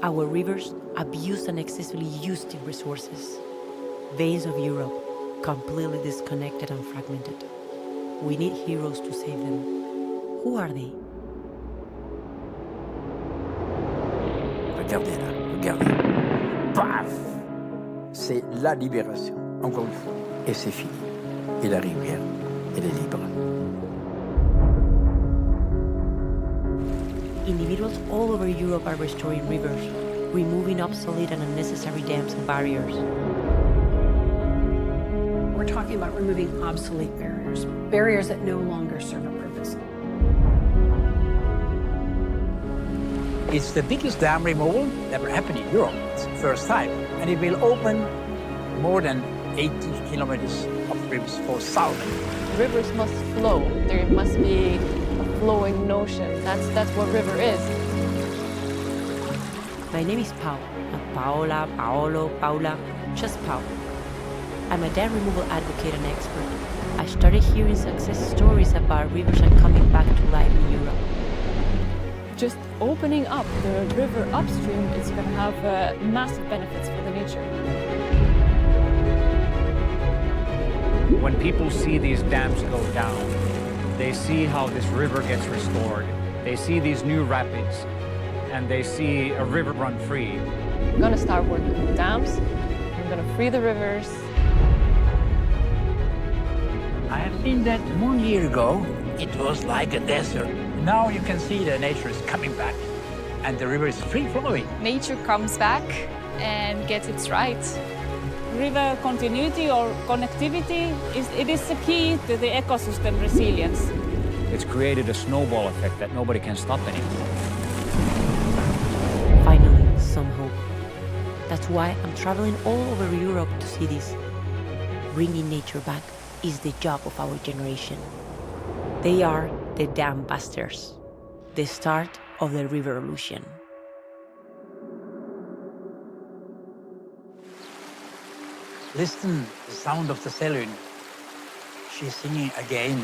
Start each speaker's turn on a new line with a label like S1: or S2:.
S1: Our rivers abused and excessively used in resources. Veins of Europe, completely disconnected and fragmented. We need heroes to save them. Who are they?
S2: Regardez là, regardez. Paf! C'est la libération, encore une fois. Et c'est fini. Et la rivière, elle est libre.
S1: Individuals all over Europe are restoring rivers, removing obsolete and unnecessary dams and barriers.
S3: We're talking about removing obsolete barriers, barriers that no longer serve a purpose.
S2: It's the biggest dam removal that ever happened in Europe. It's the first time. And it will open more than 80 kilometers of rivers for salmon.
S4: Rivers must flow. There must be a flowing notion. That's what river is.
S1: My name is Pau, not Paola, Paolo, Paula, just Pau. I'm a dam removal advocate and expert. I started hearing success stories about rivers and coming back to life in Europe.
S4: Just opening up the river upstream is going to have massive benefits for the nature.
S5: When people see these dams go down, they see how this river gets restored. They see these new rapids, and they see a river run free.
S4: I'm going to start working with dams. I'm going to free the rivers.
S2: I have seen that 1 year ago. It was like a desert. Now you can see the nature is coming back, and the river is free flowing.
S6: Nature comes back and gets its right.
S7: River continuity or connectivity is the key to the ecosystem resilience.
S5: It's created a snowball effect that nobody can stop anymore.
S1: Finally, some hope. That's why I'm traveling all over Europe to see this. Bringing nature back is the job of our generation. They are the DamBusters, the start of the Riverlution.
S2: Listen, the sound of the saloon. She's singing again.